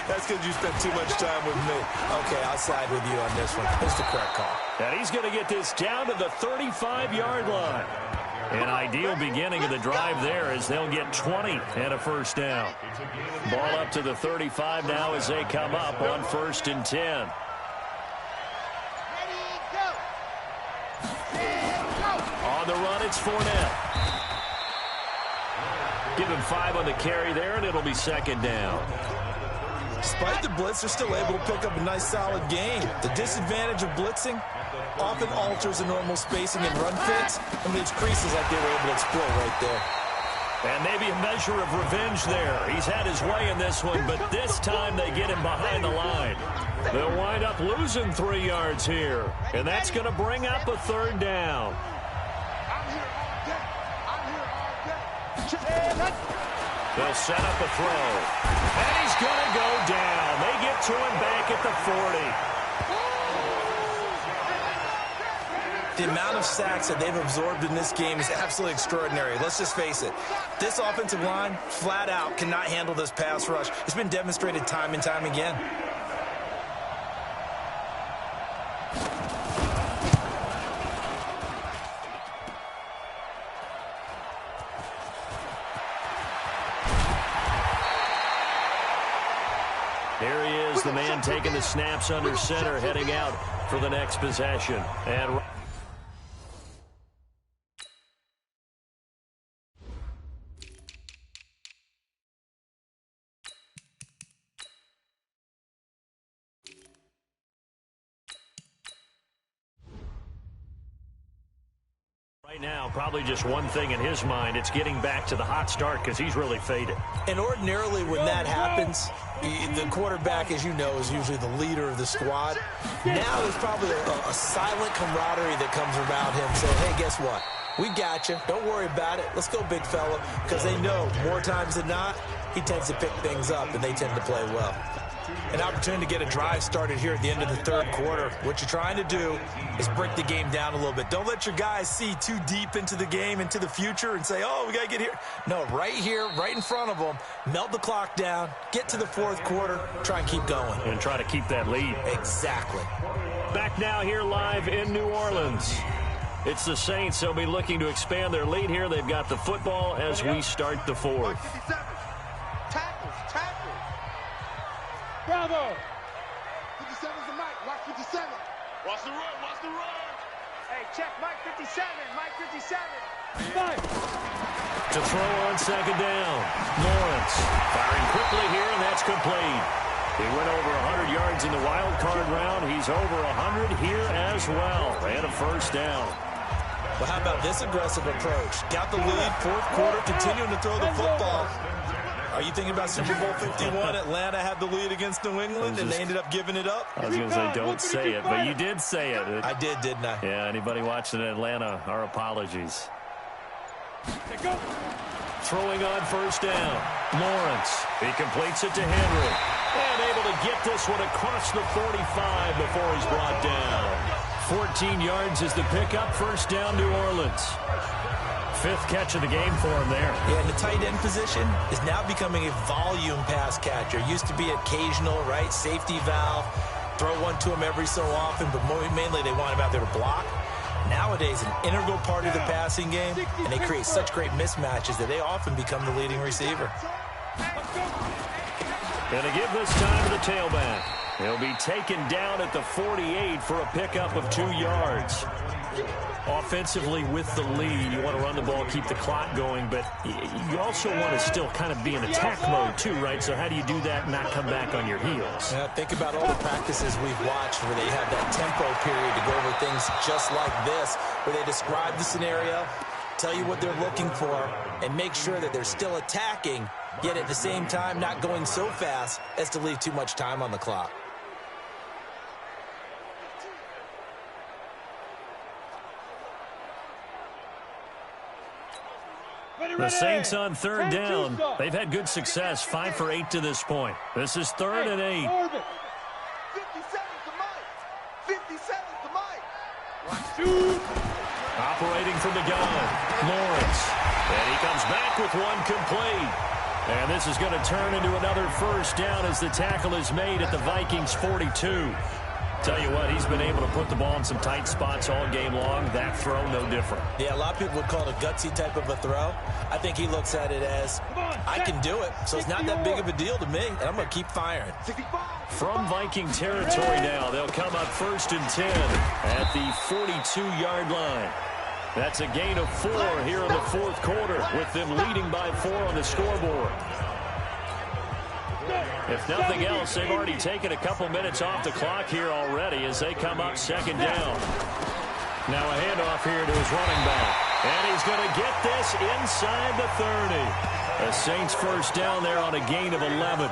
Speaker 5: That's because you spent too much time with me. Okay, I'll side with you on this one. It's the correct call.
Speaker 1: And he's going to get this down to the 35-yard line. An ideal beginning of the drive there as they'll get 20 and a first down. Ball up to the 35 now as they come up on first and 10. On the run, it's Fournette. Give him 5 on the carry there, and it'll be second down.
Speaker 5: Despite the blitz, they're still able to pick up a nice, solid gain. The disadvantage of blitzing often alters the normal spacing and run fits, and leaves creases like they were able to exploit right there.
Speaker 1: And maybe a measure of revenge there. He's had his way in this one, but this time they get him behind the line. They'll wind up losing 3 yards here, and that's going to bring up a third down. They'll set up a throw. And he's going to go down. They get to him back at the 40.
Speaker 5: The amount of sacks that they've absorbed in this game is absolutely extraordinary. Let's just face it. This offensive line, flat out, cannot handle this pass rush. It's been demonstrated time and time again.
Speaker 1: Here he is, the man taking the snaps under center, heading out for the next possession. And Right now, probably just one thing in his mind. It's getting back to the hot start because he's really faded.
Speaker 4: And ordinarily when that happens, the quarterback, as you know, is usually the leader of the squad. Now there's probably a silent camaraderie that comes around him saying, hey, guess what? We got you. Don't worry about it. Let's go, big fella. Because they know more times than not, he tends to pick things up, and they tend to play well. An opportunity to get a drive started here at the end of the third quarter. What you're trying to do is break the game down a little bit. Don't let your guys see too deep into the game, into the future, and say, oh, we got to get here. No, right here, right in front of them, melt the clock down, get to the fourth quarter, try and keep going.
Speaker 1: And try to keep that lead.
Speaker 4: Exactly.
Speaker 1: Back now here live in New Orleans. It's the Saints. They'll be looking to expand their lead here. They've got the football as we start the fourth.
Speaker 3: Bravo!
Speaker 2: 57's the mic. Watch 57.
Speaker 3: Watch the run, watch the run!
Speaker 8: Hey, check Mike 57, Mike 57.
Speaker 3: Mike!
Speaker 1: To throw on second down. Lawrence firing quickly here, and that's complete. He went over 100 yards in the wild card round. He's over 100 here as well. And a first down.
Speaker 4: Well, how about this aggressive approach? Got the lead, fourth quarter, continuing to throw the football. Are you thinking about Super Bowl 51? Atlanta had the lead against New England, and they ended up giving it up?
Speaker 1: I was going to say, don't say it, but you did say it.
Speaker 4: I did, didn't I?
Speaker 1: Yeah, anybody watching Atlanta, our apologies. Throwing on first down. Lawrence, he completes it to Henry. And able to get this one across the 45 before he's brought down. 14 yards is the pickup. First down, New Orleans. Fifth catch of the game for him there.
Speaker 4: Yeah, and the tight end position is now becoming a volume pass catcher. Used to be occasional, right? Safety valve. Throw one to him every so often, but mainly they want him out there to block. Nowadays, an integral part of the passing game, and they create such great mismatches that they often become the leading receiver.
Speaker 1: Going to give this time to the tailback. He'll be taken down at the 48 for a pickup of 2 yards. Offensively with the lead, you want to run the ball, keep the clock going, but you also want to still kind of be in attack mode too, right? So how do you do that and not come back on your heels?
Speaker 4: Yeah, think about all the practices we've watched where they have that tempo period to go over things just like this, where they describe the scenario, tell you what they're looking for, and make sure that they're still attacking, yet at the same time not going so fast as to leave too much time on the clock.
Speaker 1: The Saints on third down. They've had good success, 5 for 8 to this point. This is 3rd and 8.
Speaker 2: 57's the mic. 57's the mic.
Speaker 1: Operating from the gun, Lawrence. And he comes back with one complete. And this is going to turn into another first down as the tackle is made at the Vikings 42. Tell you what, he's been able to put the ball in some tight spots all game long. That throw, no different.
Speaker 4: Yeah, a lot of people would call it a gutsy type of a throw. I think he looks at it as, I can do it, so it's not that big of a deal to me, and I'm going to keep firing.
Speaker 1: From Viking territory now, they'll come up 1st and 10 at the 42-yard line. That's a gain of 4 here in the fourth quarter, with them leading by 4 on the scoreboard. If nothing else, they've already taken a couple minutes off the clock here already as they come up 2nd down. Now a handoff here to his running back. And he's going to get this inside the 30. A Saints first down there on a gain of 11.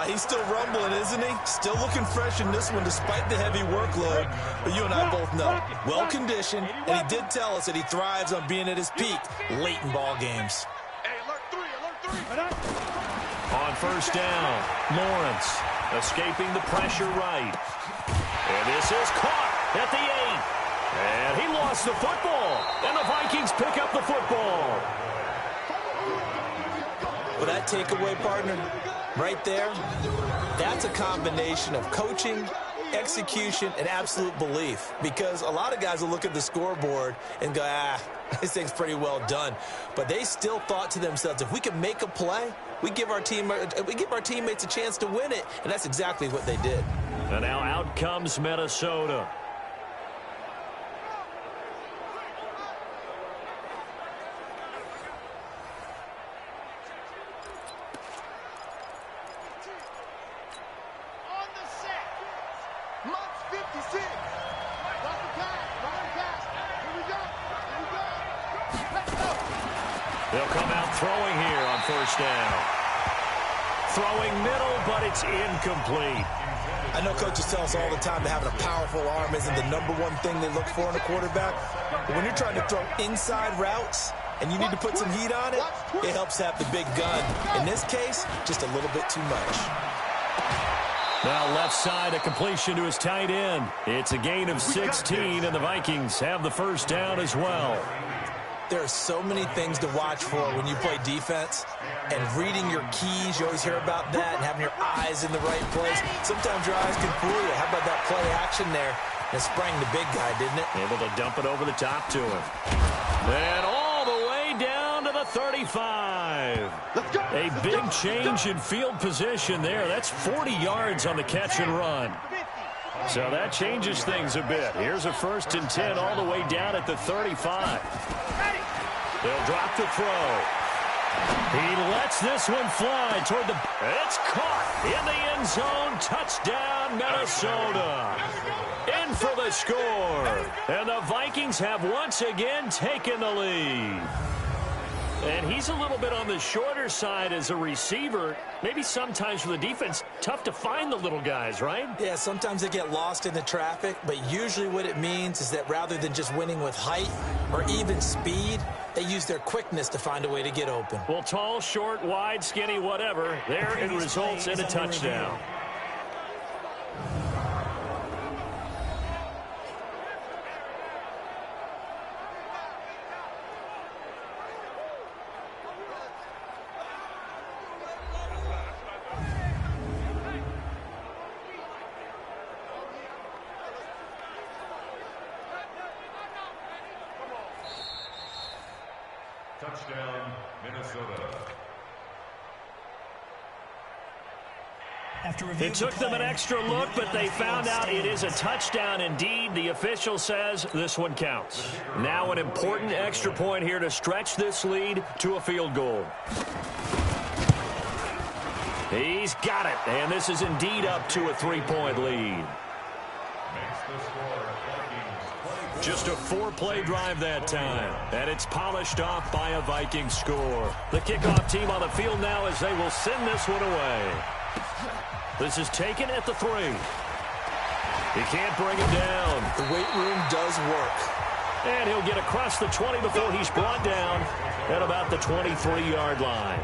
Speaker 5: He's still rumbling, isn't he? Still looking fresh in this one despite the heavy workload. But you and I both know, well-conditioned, and he did tell us that he thrives on being at his peak late in ball games.
Speaker 3: Hey, alert 3.
Speaker 1: On first down, Lawrence escaping the pressure right. And this is caught at the 8. And he lost the football. And the Vikings pick up the football.
Speaker 4: Well, that takeaway, partner, right there, that's a combination of coaching, execution, and absolute belief. Because a lot of guys will look at the scoreboard and go, this thing's pretty well done. But they still thought to themselves, if we can make a play, we give our teammates a chance to win it. And that's exactly what they did.
Speaker 1: And now out comes Minnesota.
Speaker 2: On the set. Mike's 56. Watch the pass. Here we go.
Speaker 1: They'll come out throwing here on first down. Throwing middle, but it's incomplete.
Speaker 4: I know coaches tell us all the time that having a powerful arm isn't the #1 thing they look for in a quarterback. But when you're trying to throw inside routes and you need to put some heat on it, it helps have the big gun. In this case, just a little bit too much.
Speaker 1: Now left side, a completion to his tight end. It's a gain of 16, and the Vikings have the first down as well.
Speaker 4: There are so many things to watch for when you play defense. And reading your keys, you always hear about that, and having your eyes in the right place. Sometimes your eyes can fool you. How about that play action there? It sprang the big guy, didn't it?
Speaker 1: Able to dump it over the top to him. And all the way down to the 35. A big change in field position there. That's 40 yards on the catch and run. So that changes things a bit. Here's a 1st and 10 all the way down at the 35. They'll drop the throw. He lets this one fly toward the... It's caught in the end zone. Touchdown, Minnesota. In for the score. And the Vikings have once again taken the lead. And he's a little bit on the shorter side as a receiver. Maybe sometimes for the defense, tough to find the little guys, right?
Speaker 4: Yeah, sometimes they get lost in the traffic, but usually what it means is that rather than just winning with height or even speed, they use their quickness to find a way to get open.
Speaker 1: Well, tall, short, wide, skinny, whatever, there it results in a touchdown.
Speaker 6: Touchdown, Minnesota.
Speaker 1: It took them an extra look, but they found out it is a touchdown indeed. The official says this one counts. Now an important extra point here to stretch this lead to a field goal. He's got it, and this is indeed up to a 3-point lead. Just a 4-play drive that time, and it's polished off by a Viking score. The kickoff team on the field now as they will send this one away. This is taken at the 3. He can't bring him down.
Speaker 4: The weight room does work.
Speaker 1: And he'll get across the 20 before he's brought down at about the 23-yard line.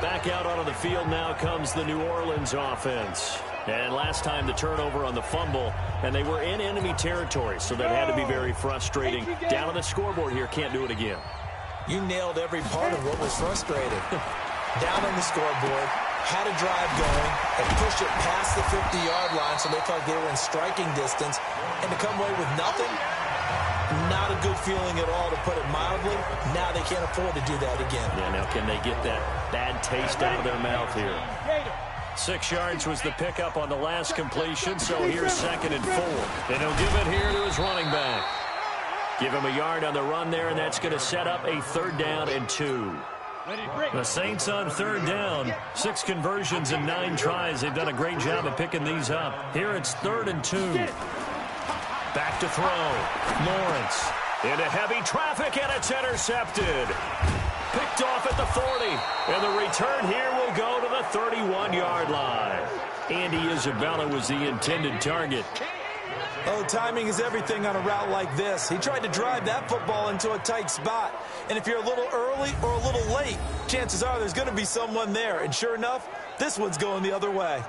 Speaker 1: Back out onto the field now comes the New Orleans offense. And last time the turnover on the fumble, and they were in enemy territory, so that had to be very frustrating. Down on the scoreboard here, can't do it again.
Speaker 4: You nailed every part of what was frustrating. Down on the scoreboard, had a drive going, and pushed it past the 50-yard line so they felt they were in striking distance, and to come away with nothing, not a good feeling at all, to put it mildly. Now they can't afford to do that again.
Speaker 1: Yeah, now can they get that bad taste out of their mouth here? 6 yards was the pickup on the last completion, so here's 2nd and 4. And he'll give it here to his running back. Give him a yard on the run there, and that's going to set up a 3rd down and 2. The Saints on 3rd down. 6 conversions and 9 tries. They've done a great job of picking these up. Here it's 3rd and 2. Back to throw. Lawrence into heavy traffic, and it's intercepted. Picked off at the 40, and the return here will go to the 31-yard line. Andy Isabella was the intended target.
Speaker 4: Oh, timing is everything on a route like this. He tried to drive that football into a tight spot. And if you're a little early or a little late, chances are there's going to be someone there. And sure enough, this one's going the other way.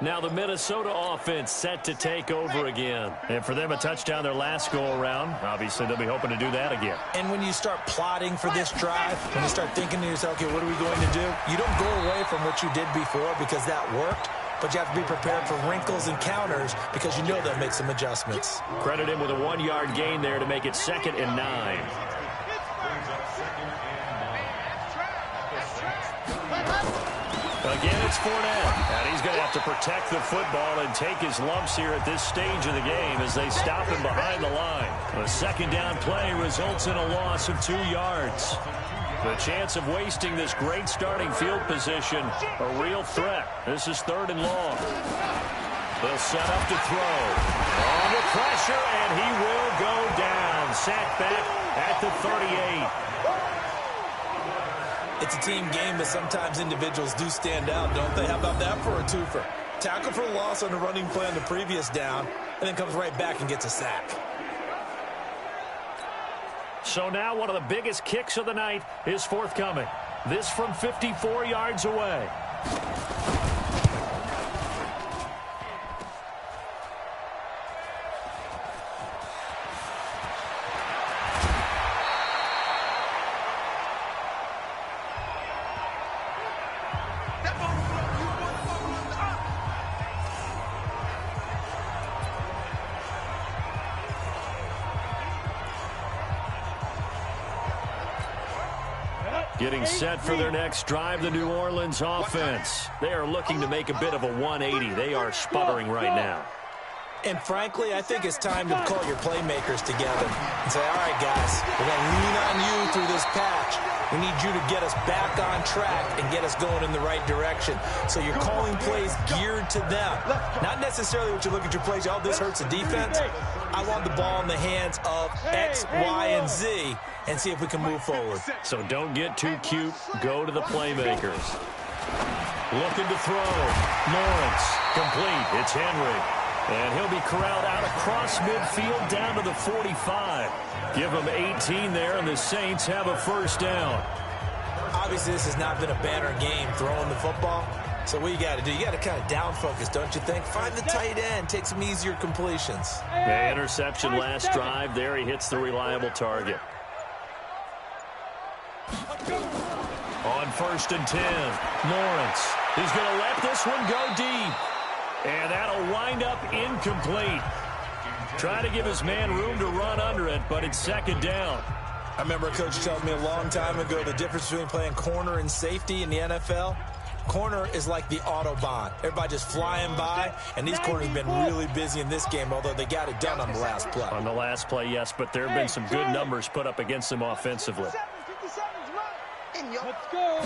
Speaker 1: Now the Minnesota offense set to take over again. And for them, a touchdown their last go-around. Obviously, they'll be hoping to do that again.
Speaker 4: And when you start plotting for this drive, when you start thinking to yourself, okay, what are we going to do? You don't go away from what you did before because that worked, but you have to be prepared for wrinkles and counters because you know they'll make some adjustments.
Speaker 1: Credit him with a 1-yard gain there to make it 2nd and 9. Again, it's Fournette, and he's going to have to protect the football and take his lumps here at this stage of the game as they stop him behind the line. A 2nd down play results in a loss of 2 yards. The chance of wasting this great starting field position, a real threat. This is 3rd and long. They'll set up to throw. Under pressure, and he will go down. Sacked back at the 38.
Speaker 4: It's a team game, but sometimes individuals do stand out, don't they? How about that for a twofer? Tackle for loss on the running play on the previous down, and then comes right back and gets a sack.
Speaker 1: So now one of the biggest kicks of the night is forthcoming. This from 54 yards away. Getting set for their next drive, the New Orleans offense. They are looking to make a bit of a 180. They are sputtering right now.
Speaker 4: And frankly, I think it's time to call your playmakers together and say, all right, guys, we're going to lean on you through this patch. We need you to get us back on track and get us going in the right direction. So you're calling plays geared to them. Not necessarily what you look at your plays, oh, this hurts the defense. I want the ball in the hands of X, Y, and Z and see if we can move forward.
Speaker 1: So don't get too cute. Go to the playmakers. Looking to throw. Lawrence. Complete. It's Henry. And he'll be corralled out across midfield down to the 45. Give him 18 there, and the Saints have a first down.
Speaker 4: Obviously, this has not been a banner game throwing the football. So what you got to do, you got to kind of down focus, don't you think? Find the tight end, take some easier completions.
Speaker 1: The interception last drive. There he hits the reliable target. On 1st and 10, Lawrence. He's going to let this one go deep. And that'll wind up incomplete. Try to give his man room to run under it, but it's 2nd down.
Speaker 4: I remember a coach telling me a long time ago the difference between playing corner and safety in the NFL. Corner is like the Autobahn. Everybody just flying by, and these corners have been really busy in this game, although they got it done on the last play.
Speaker 1: On the last play, yes, but there have been some good numbers put up against them offensively.
Speaker 8: Let's go.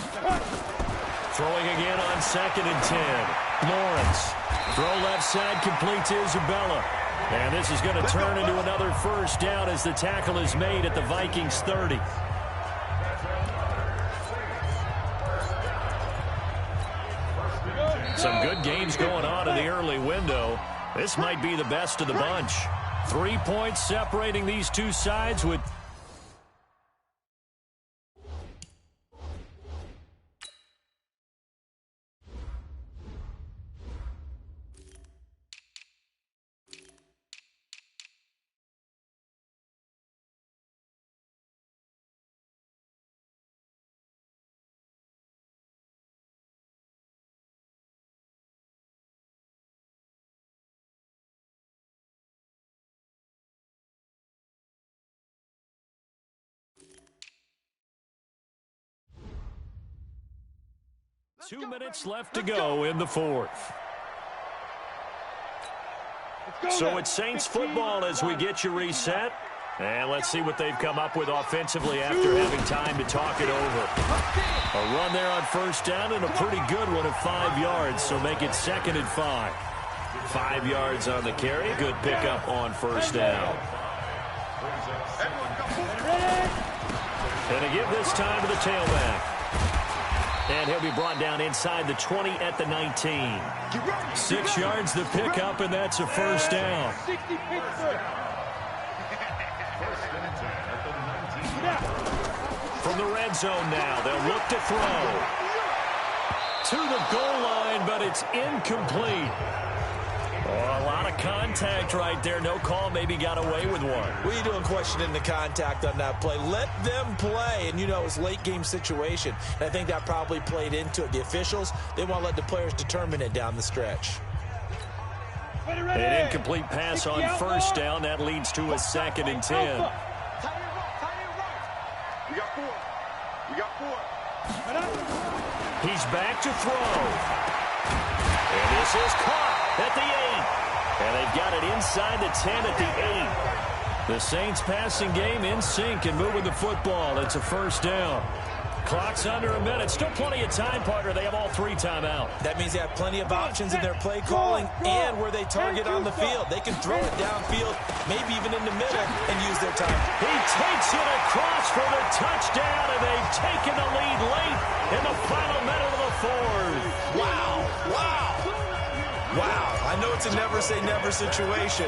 Speaker 1: Throwing again on 2nd and 10. Lawrence. Throw left side, complete to Isabella. And this is going to turn into another first down as the tackle is made at the Vikings 30. Some good games going on in the early window. This might be the best of the bunch. 3 points separating these two sides with... Two minutes left to go in the 4th. So it's Saints football as we get you reset. And let's see what they've come up with offensively after having time to talk it over. A run there on 1st down and a pretty good one of 5 yards, so make it 2nd and 5. 5 yards on the carry. Good pickup on 1st down. And a give this time to the tailback. And he'll be brought down inside the 20 at the 19. 6 yards the pickup, and that's a first down. From the red zone now, they'll look to throw. To the goal line, but it's incomplete. Oh, a lot of contact right there. No call, maybe got away with one.
Speaker 4: What are you doing questioning the contact on that play? Let them play. And, you know, it's a late-game situation. And I think that probably played into it. The officials, they want to let the players determine it down the stretch.
Speaker 1: An incomplete pass on 1st down. That leads to a 2nd and 10.
Speaker 2: We got 4. We got 4.
Speaker 1: He's back to throw. And this is caught at the 8. And they've got it inside the 10 at the 8. The Saints passing game in sync and moving the football. It's a first down. Clock's under a minute. Still plenty of time, partner. They have all 3 timeouts.
Speaker 4: That means they have plenty of options in their play calling and where they target on the field. They can throw it downfield, maybe even in the middle, and use their time.
Speaker 1: He takes it across for the touchdown, and they've taken the lead late in the final minute of the 4th.
Speaker 4: Wow. I know it's a never-say-never situation,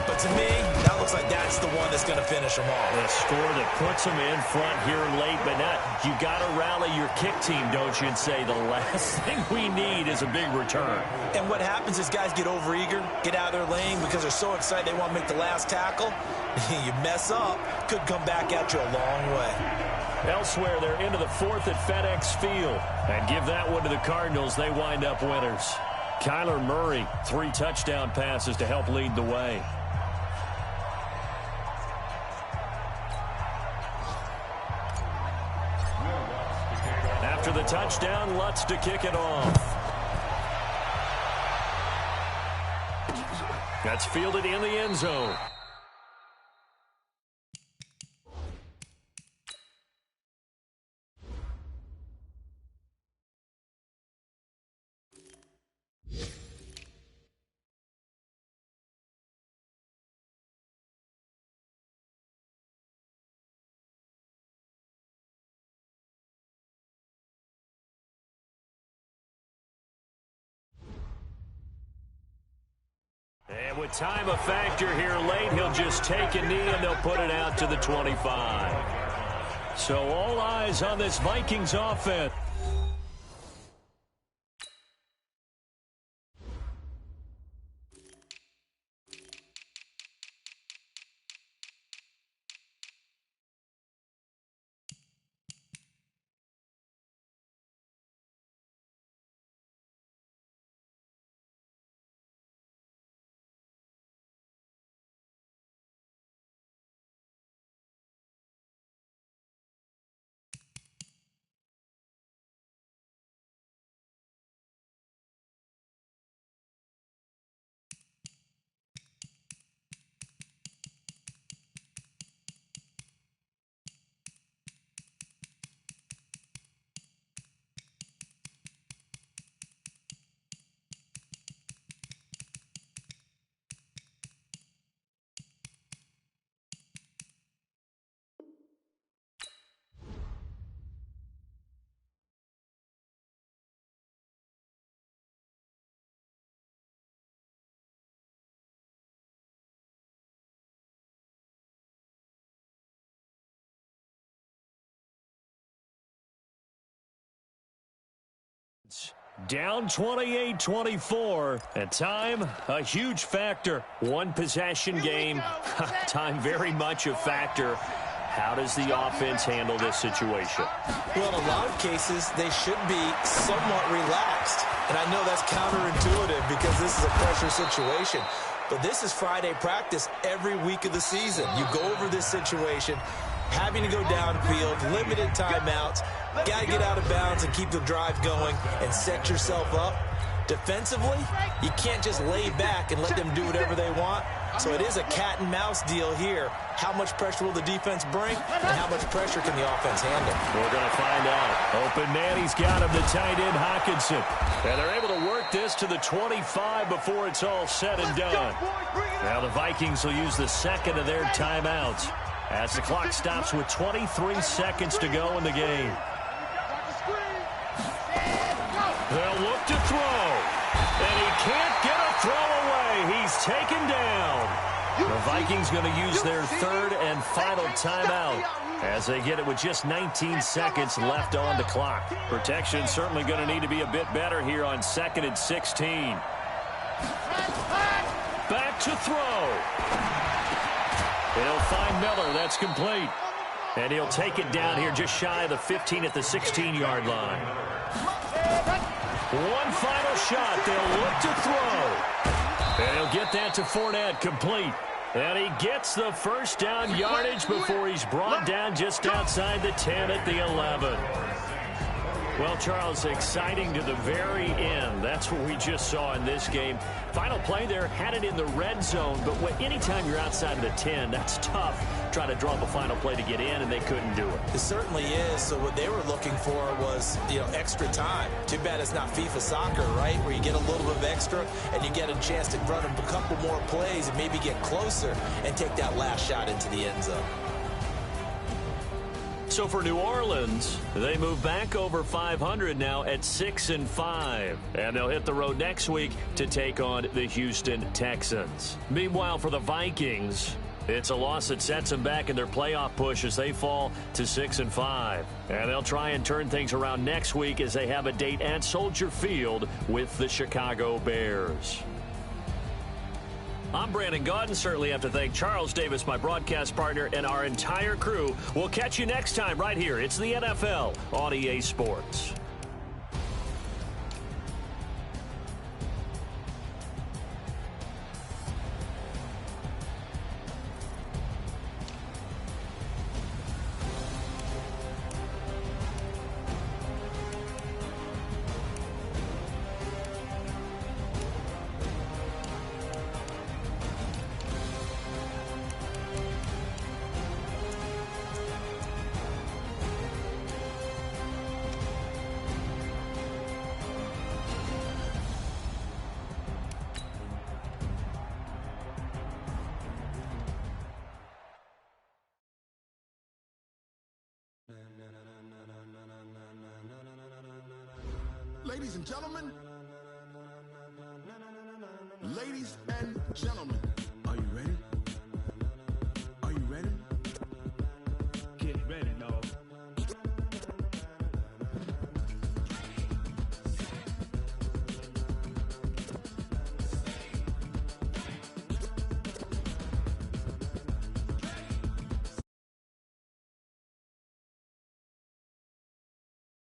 Speaker 4: but to me, that looks like that's the one that's going to finish them off.
Speaker 1: A score that puts them in front here late, but not. You got to rally your kick team, don't you, and say the last thing we need is a big return.
Speaker 4: And what happens is guys get overeager, get out of their lane because they're so excited they want to make the last tackle. You mess up, could come back at you a long way.
Speaker 1: Elsewhere, they're into the 4th at FedEx Field. And give that one to the Cardinals. They wind up winners. Kyler Murray, 3 touchdown passes to help lead the way. After the touchdown, Lutz to kick it off. That's fielded in the end zone. And with time a factor here late, he'll just take a knee and they'll put it out to the 25. So all eyes on this Vikings offense. Down 28-24, and time, a huge factor. One possession game, time very much a factor. How does the offense handle this situation?
Speaker 4: Well, in a lot of cases, they should be somewhat relaxed. And I know that's counterintuitive because this is a pressure situation. But this is Friday practice every week of the season. You go over this situation, having to go downfield, limited timeouts, got to get out of bounds and keep the drive going and set yourself up. Defensively, you can't just lay back and let them do whatever they want. So it is a cat and mouse deal here. How much pressure will the defense bring, and how much pressure can the offense handle?
Speaker 1: We're going to find out. Open man, he's got him, the tight end, Hockenson. And they're able to work this to the 25 before it's all said and done. Now the Vikings will use the second of their timeouts as the clock stops with 23 seconds to go in the game. They'll look to throw. And he can't get a throw away. He's taken down. The Vikings going to use their third and final timeout as they get it with just 19 seconds left on the clock. Protection certainly going to need to be a bit better here on 2nd and 16. Back to throw. He'll find Miller. That's complete. And he'll take it down here just shy of the 15 at the 16-yard line. One final shot. They'll look to throw. And he'll get that to Fournette, complete. And he gets the first down yardage before he's brought down just outside the 10 at the 11. Well, Charles, exciting to the very end. That's what we just saw in this game. Final play there, had it in the red zone, but anytime you're outside of the 10, that's tough try to draw up a final play to get in, and they couldn't do it.
Speaker 4: It certainly is. So what they were looking for was, extra time. Too bad it's not FIFA soccer, right, where you get a little bit of extra and you get a chance to run a couple more plays and maybe get closer and take that last shot into the end zone.
Speaker 1: So for New Orleans, they move back over 500 now at 6-5. And they'll hit the road next week to take on the Houston Texans. Meanwhile, for the Vikings, it's a loss that sets them back in their playoff push as they fall to 6-5. And they'll try and turn things around next week as they have a date at Soldier Field with the Chicago Bears. I'm Brandon Gaudin. Certainly have to thank Charles Davis, my broadcast partner, and our entire crew. We'll catch you next time right here. It's the NFL on EA Sports.
Speaker 9: Ladies and gentlemen, are you ready?